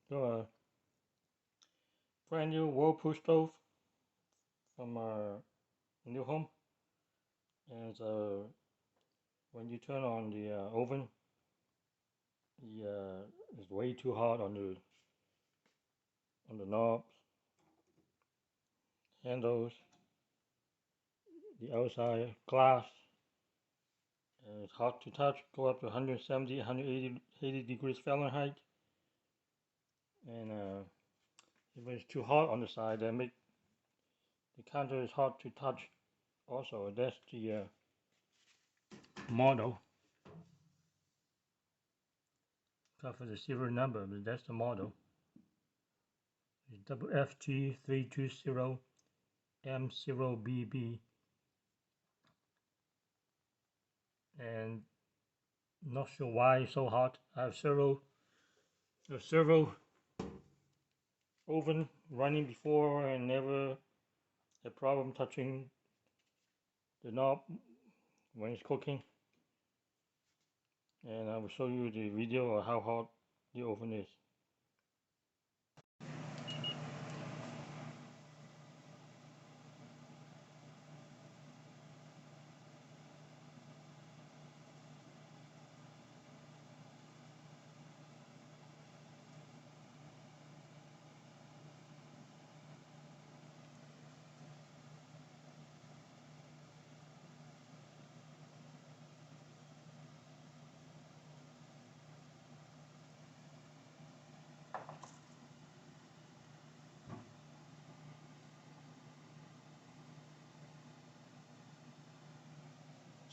So a brand new Whirlpool stove from our new home, and when you turn on the oven, it's way too hot on the knobs, handles, the outside glass. And it's hot to touch, go up to 170, 180 degrees Fahrenheit, and if it's too hot on the side, then make the counter is hot to touch. Also, that's the model. Got for the serial number, but that's the model. It's WFG320M0BB, and not sure why it's so hot. I have several oven running before and never a problem touching the knob when it's cooking. And I will show you the video of how hot the oven is.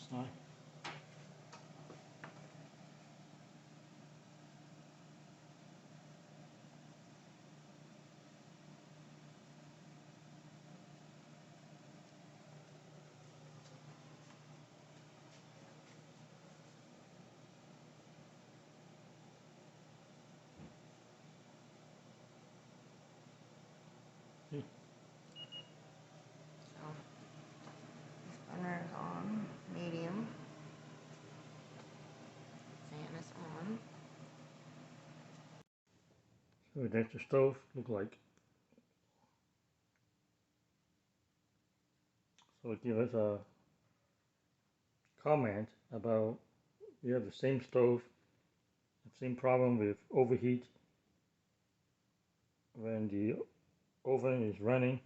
Sorry. So this burner is on medium. Fan is on. So that's the stove look like. So give us a comment about you have the same stove, the same problem with overheat when the oven is running.